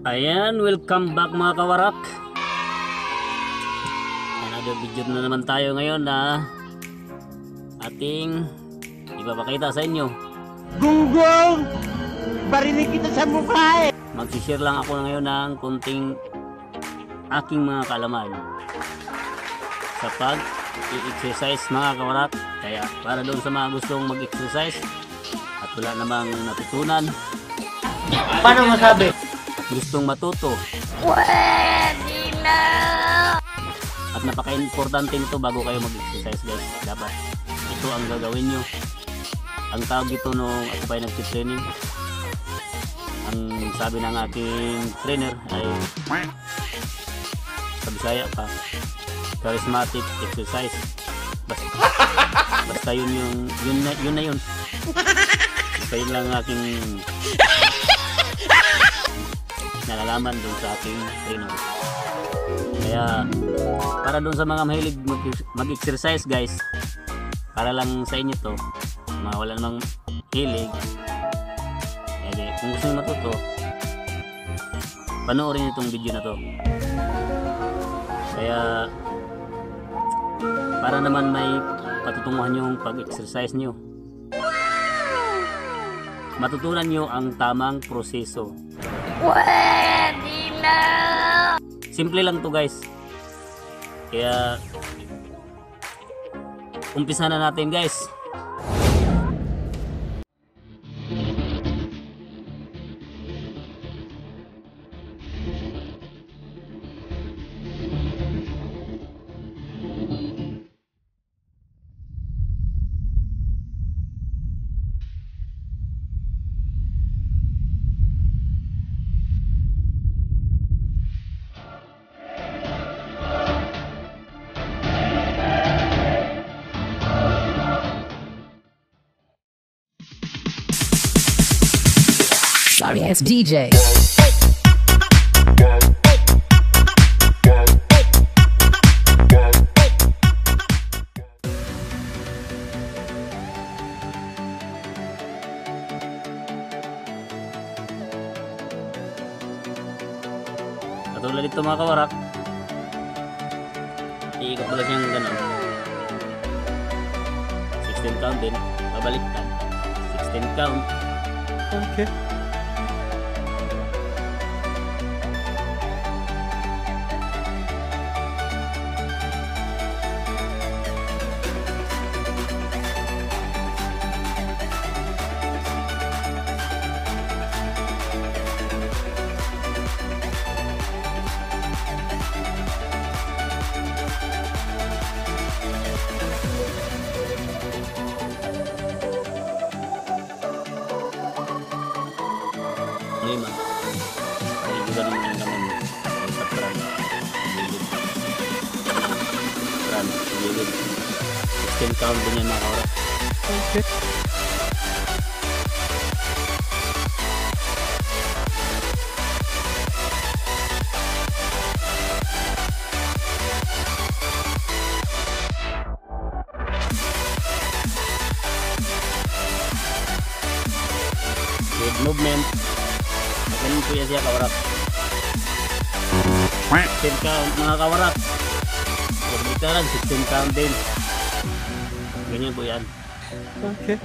Ayan, welcome back mga kawarak. Another video na naman tayo ngayon na ating ipapakita sa inyo. Gunggong! Barinig kita sa mukha eh! Mag-share lang ako ngayon ng kunting aking mga kaalaman sa pag-i-exercise mga kawarak. Kaya para doon sa mga gustong mag-exercise at wala namang natutunan, Paano masabi? gustong matuto, Pwede na! at napaka-importante nito bago kayo mag-exercise guys. Dapat ito ang gagawin nyo. Ang tawag ito nung ako pa nag-training, ang sabi ng aking trainer ay sa Bisaya pa, charismatic exercise. Basta yun na yun. Basta yun lang aking nalalaman dun sa aking trainer. Kaya para dun sa mga mahilig mag-exercise guys, para lang sa inyo to, mga wala namang hilig, edi kung gusto nyo matuto, panoorin itong video na to. Kaya para naman may patutunguhan yung pag-exercise nyo, matutunan nyo ang tamang proseso. Pwede na! Simple lang to guys. Kaya umpisa na natin guys. Sorry, it's DJ. Katulad dito mga kawarak, iikot mo lang siyang gano'n, 16 count din, babaliktad, 16 count. Okay. Lima. Ay, juga naman yung naman sa pran. Pran, gilid. 16 count din yan mga kawarak. Okay. Head movement. Ganun po yan siya kawarak. 16 count mga kawarak. Pagdiktaran, 16 count din. Ganyan po yan. Okay.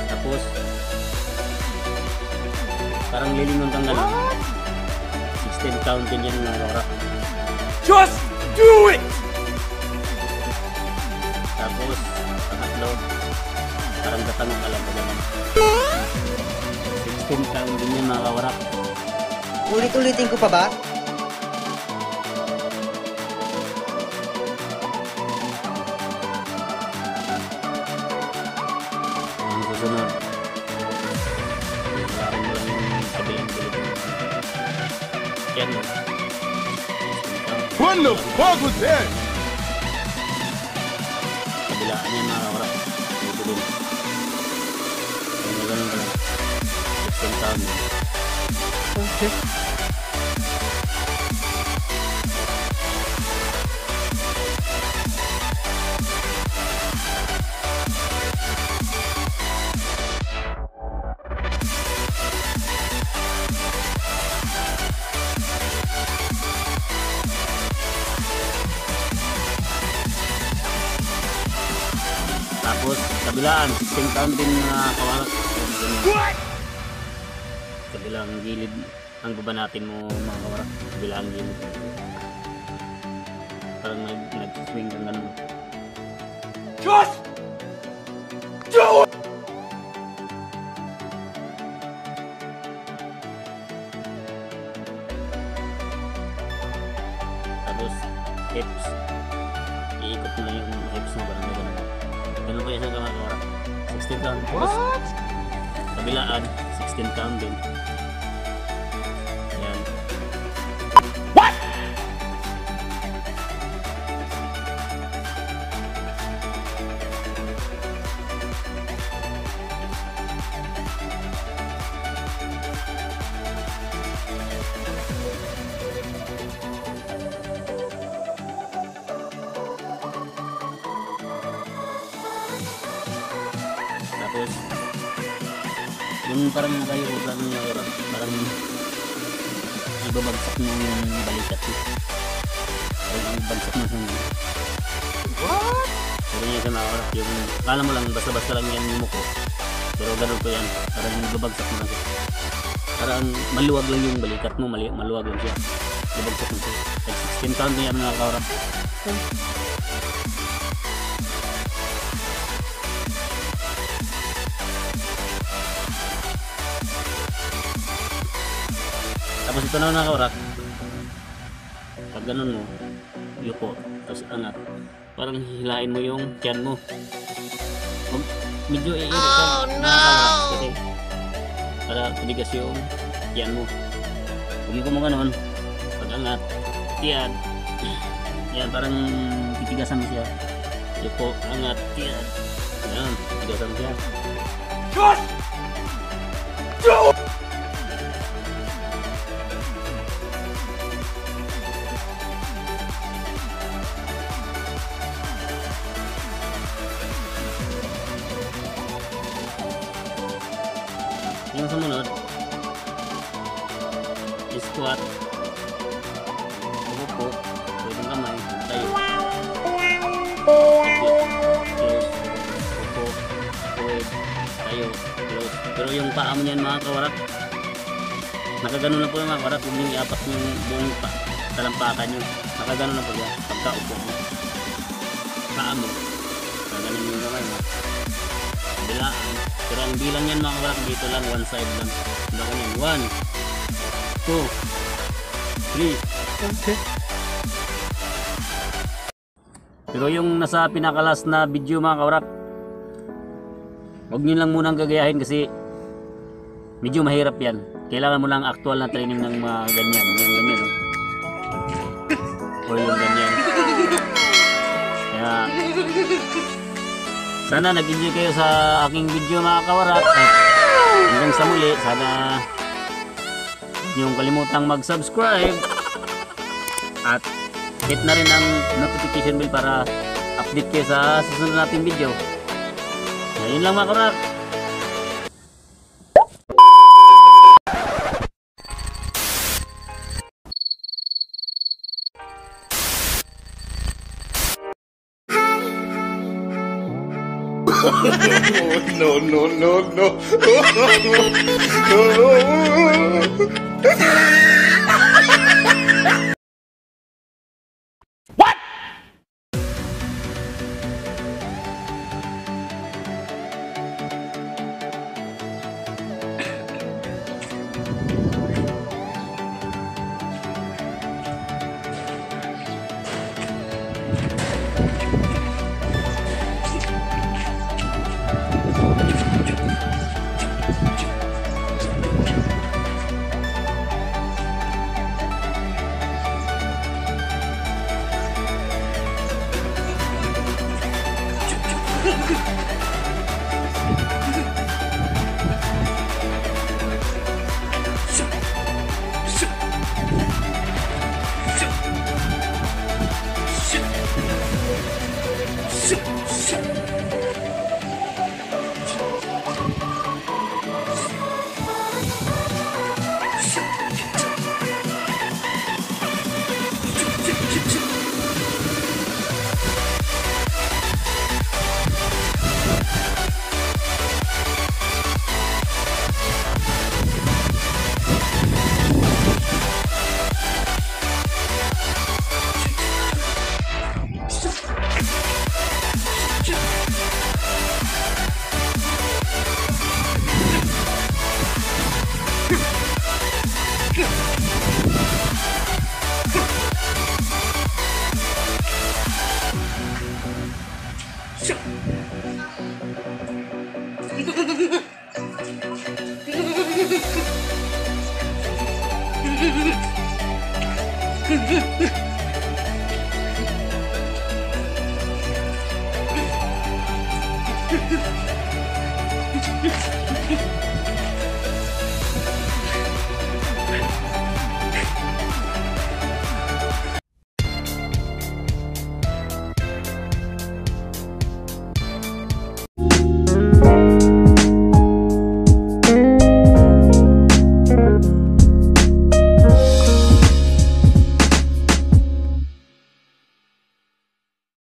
Tapos parang lilingon kang gano'n. 16 count din yan mga kawarak. Just do it! Tapos pangatlo, parang tatanong ka lang gano'n. 16 count din yan mga kawarak. Ulit-ulitin ko pa ba? Ang susunod, ilarin mo lang yung kabilang kulit. Yan yun. 16 count. What the fuck was that? Kabilaan yan mga kawarak. Dito din. Ganun ka lang. taon. Okay. Tapos kabilaan, 16 taon din mga kawarak. Kabilang gilid ang baba natin mo mga kawarak. Kabilang gilid. Parang nag-swing ng ganun. Tapos hips. Iikot mo lang yung hips mo parang ganun. Ganun pa yung mga kawarak. 16 taon. Tapos kabilaan, 16 taon din. Ayan. Tapos yung parang kayo parang ibabagsak mo yung balikat eh. Parang ibabagsak mo yung pero yun sa mga oras yung kala mo lang basta-basta lang yan yung muko pero ganun po yan parang ibabagsak mo lang siya parang maluwag lang yung balikat mo maluwag lang siya ibabagsak mo siya like 16 count niya mga kaurap. Tapos ito na nakaurak. Pag ganun mo, yuko, tapos angat. Parang hilain mo yung tiyan mo. Medyo iirit ka. Kasi para tumigas yung tiyan mo. Pag mo ganun, pag angat, tiyan. Yan, parang titigasan mo siya. Yuko, angat, tiyan. Yan, titigasan mo siya. Yung sumunod squat upo pwedeng kamay tayo close upo forward tayo close pero yung paa mo yan mga kawarak nakagano na po yung mga kawarak huwag nyo iapat yung buong talampakan nyo nakagano na po yan pagka upo mo paa mo nakaganon yung kamay mo bilaan pero ang bilang yan mga kawarak dito lang one side lang bilang yan 1 2 3 Okay. pero yung nasa pinakalas na video mga kawarak huwag nyo lang munang gagayahin kasi medyo mahirap yan kailangan mo lang actual na training ng mga ganyan yung ganyan o yung ganyan kaya sana nag-enjoy kayo sa aking video mga kawarak at hanggang sa muli sana yung kalimutang mag-subscribe at hit na rin ang notification bell para update kayo sa susunod nating video. Ayun lang mga kawarak. No, no, no, no.